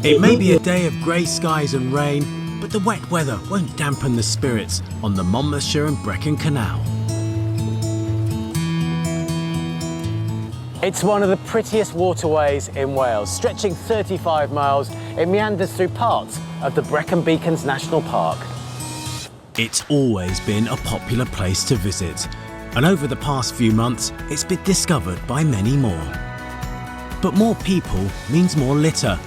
It may be a day of grey skies and rain, but the wet weather won't dampen the spirits on the Monmouthshire and Brecon Canal. It's one of the prettiest waterways in Wales. Stretching 35 miles, it meanders through parts of the Brecon Beacons National Park. It's always been a popular place to visit, and over the past few months, it's been discovered by many more. But more people means more litter.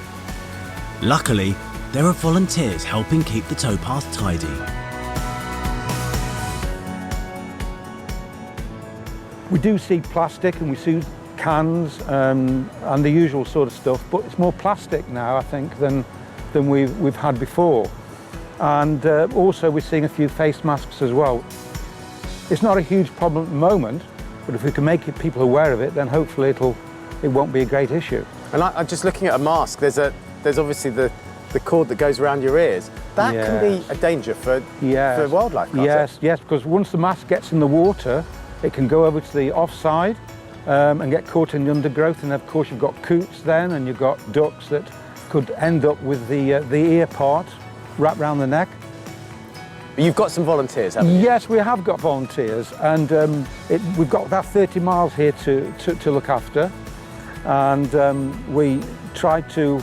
Luckily, there are volunteers helping keep the towpath tidy. We do see plastic and we see cans and the usual sort of stuff, but it's more plastic now, I think, than we've had before. And also we're seeing a few face masks as well. It's not a huge problem at the moment, but if we can make people aware of it, then hopefully it won't be a great issue. And I'm just looking at a mask. There's obviously the cord that goes around your ears. That can be a danger for wildlife, can't it? Yes, because once the mask gets in the water, it can go over to the offside and get caught in the undergrowth. And of course you've got coots then, and you've got ducks that could end up with the ear part wrapped around the neck. But you've got some volunteers, haven't you? Yes, we have got volunteers, and we've got about 30 miles here to look after, and we try to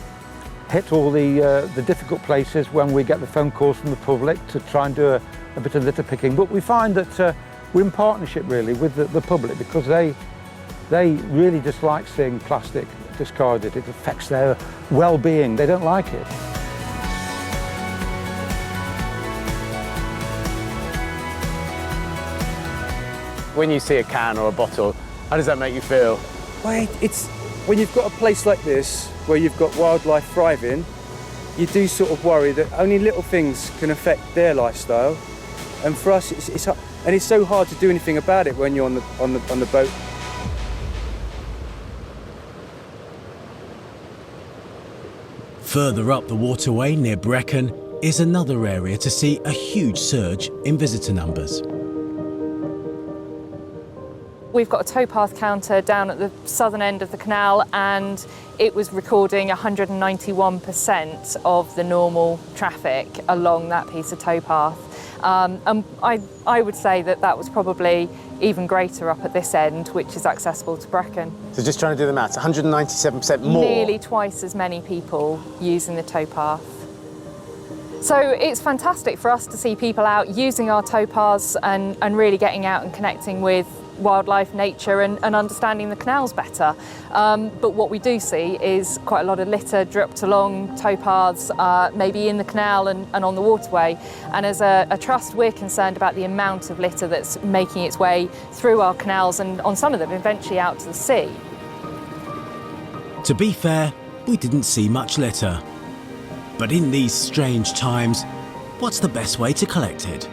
hit all the difficult places when we get the phone calls from the public to try and do a bit of litter picking. But we find that we're in partnership really with the public, because they really dislike seeing plastic discarded. It affects their well-being. They don't like it. When you see a can or a bottle, how does that make you feel? Well, it's when you've got a place like this where you've got wildlife thriving, you do sort of worry that only little things can affect their lifestyle. And for us, it's so hard to do anything about it when you're on the boat. Further up the waterway near Brecon is another area to see a huge surge in visitor numbers. We've got a towpath counter down at the southern end of the canal, and it was recording 191% of the normal traffic along that piece of towpath. And I would say that was probably even greater up at this end, which is accessible to Brecon. So just trying to do the maths, 197% more? Nearly twice as many people using the towpath. So it's fantastic for us to see people out using our towpaths and really getting out and connecting with wildlife, nature and understanding the canals better. But what we do see is quite a lot of litter dripped along towpaths, maybe in the canal and on the waterway. And as a trust, we're concerned about the amount of litter that's making its way through our canals and on some of them eventually out to the sea. To be fair, we didn't see much litter. But in these strange times, what's the best way to collect it?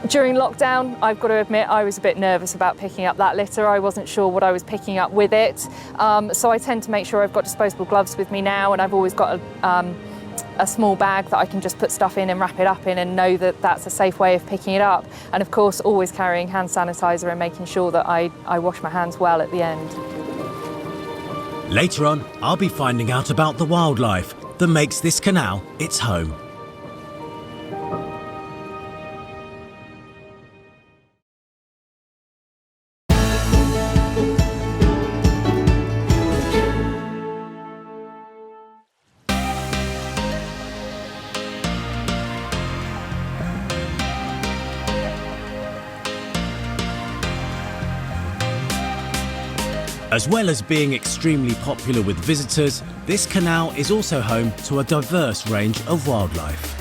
During lockdown, I've got to admit, I was a bit nervous about picking up that litter. I wasn't sure what I was picking up with it. So I tend to make sure I've got disposable gloves with me now, and I've always got a small bag that I can just put stuff in and wrap it up in and know that that's a safe way of picking it up. And of course, always carrying hand sanitizer and making sure that I wash my hands well at the end. Later on, I'll be finding out about the wildlife that makes this canal its home. As well as being extremely popular with visitors, this canal is also home to a diverse range of wildlife.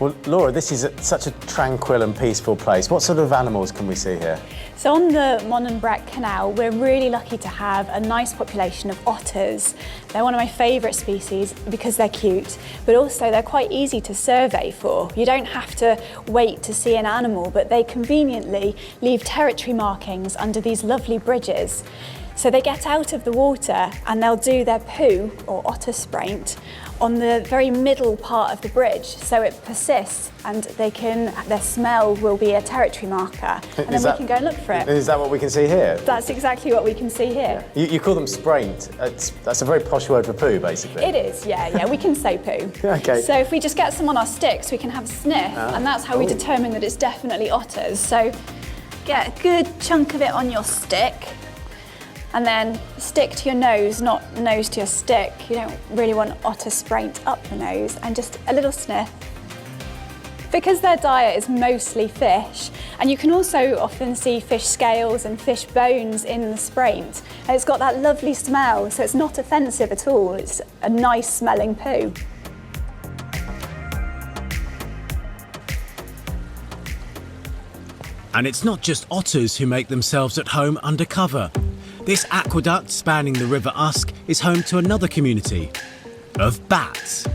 Well, Laura, this is such a tranquil and peaceful place. What sort of animals can we see here? So on the Mon and Brec Canal, we're really lucky to have a nice population of otters. They're one of my favourite species because they're cute, but also they're quite easy to survey for. You don't have to wait to see an animal, but they conveniently leave territory markings under these lovely bridges. So they get out of the water and they'll do their poo, or otter spraint, on the very middle part of the bridge, so it persists and their smell will be a territory marker, and then we can go and look for it. Is that what we can see here? That's exactly what we can see here. You call them spraint. That's a very posh word for poo, basically. It is, yeah, we can say poo. Okay. So if we just get some on our sticks, we can have a sniff, and that's how we determine that it's definitely otters. So get a good chunk of it on your stick, and then stick to your nose, not nose to your stick. You don't really want otter spraint up the nose, and just a little sniff. Because their diet is mostly fish, and you can also often see fish scales and fish bones in the spraint, and it's got that lovely smell, so it's not offensive at all. It's a nice smelling poo. And it's not just otters who make themselves at home undercover. This aqueduct spanning the River Usk is home to another community of bats.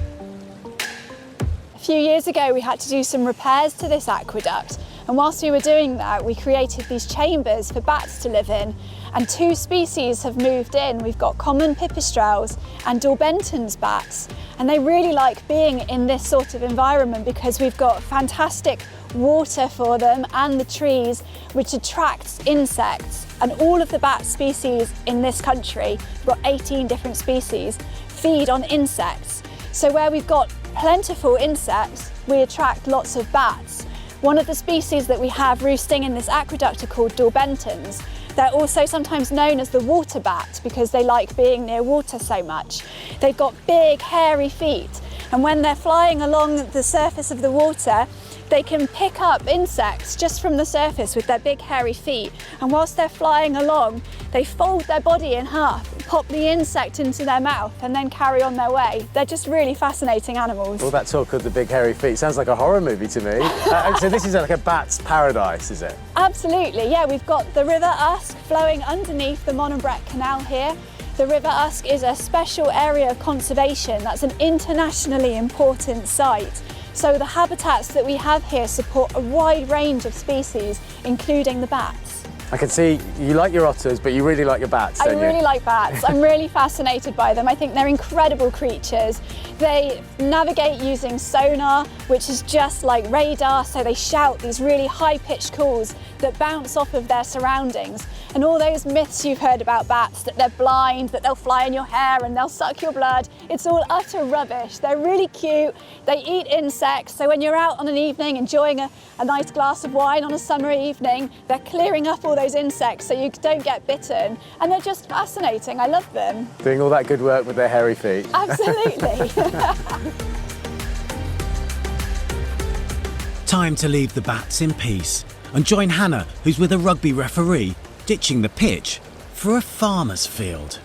A few years ago we had to do some repairs to this aqueduct, and whilst we were doing that we created these chambers for bats to live in, and 2 species have moved in. We've got common pipistrelles and Dorbenton's bats, and they really like being in this sort of environment because we've got fantastic water for them and the trees, which attracts insects. And all of the bat species in this country, we've got 18 different species, feed on insects. So where we've got plentiful insects, we attract lots of bats. One of the species that we have roosting in this aqueduct are called Dorbenton's. They're also sometimes known as the water bat because they like being near water so much. They've got big hairy feet, and when they're flying along the surface of the water, they can pick up insects just from the surface with their big hairy feet, and whilst they're flying along, they fold their body in half, pop the insect into their mouth, and then carry on their way. They're just really fascinating animals. All that talk of the big hairy feet sounds like a horror movie to me. So this is like a bat's paradise, is it? Absolutely, yeah. We've got the River Usk flowing underneath the Brec Canal here. The River Usk is a special area of conservation. That's an internationally important site. So the habitats that we have here support a wide range of species, including the bats. I can see you like your otters, but you really like your bats, don't you? I really like bats. I'm really fascinated by them. I think they're incredible creatures. They navigate using sonar, which is just like radar, so they shout these really high-pitched calls that bounce off of their surroundings. And all those myths you've heard about bats, that they're blind, that they'll fly in your hair and they'll suck your blood, it's all utter rubbish. They're really cute, they eat insects, so when you're out on an evening enjoying a nice glass of wine on a summer evening, they're clearing up all those insects so you don't get bitten, and they're just fascinating. I love them. Doing all that good work with their hairy feet. Absolutely. Time to leave the bats in peace and join Hannah, who's with a rugby referee, ditching the pitch for a farmer's field.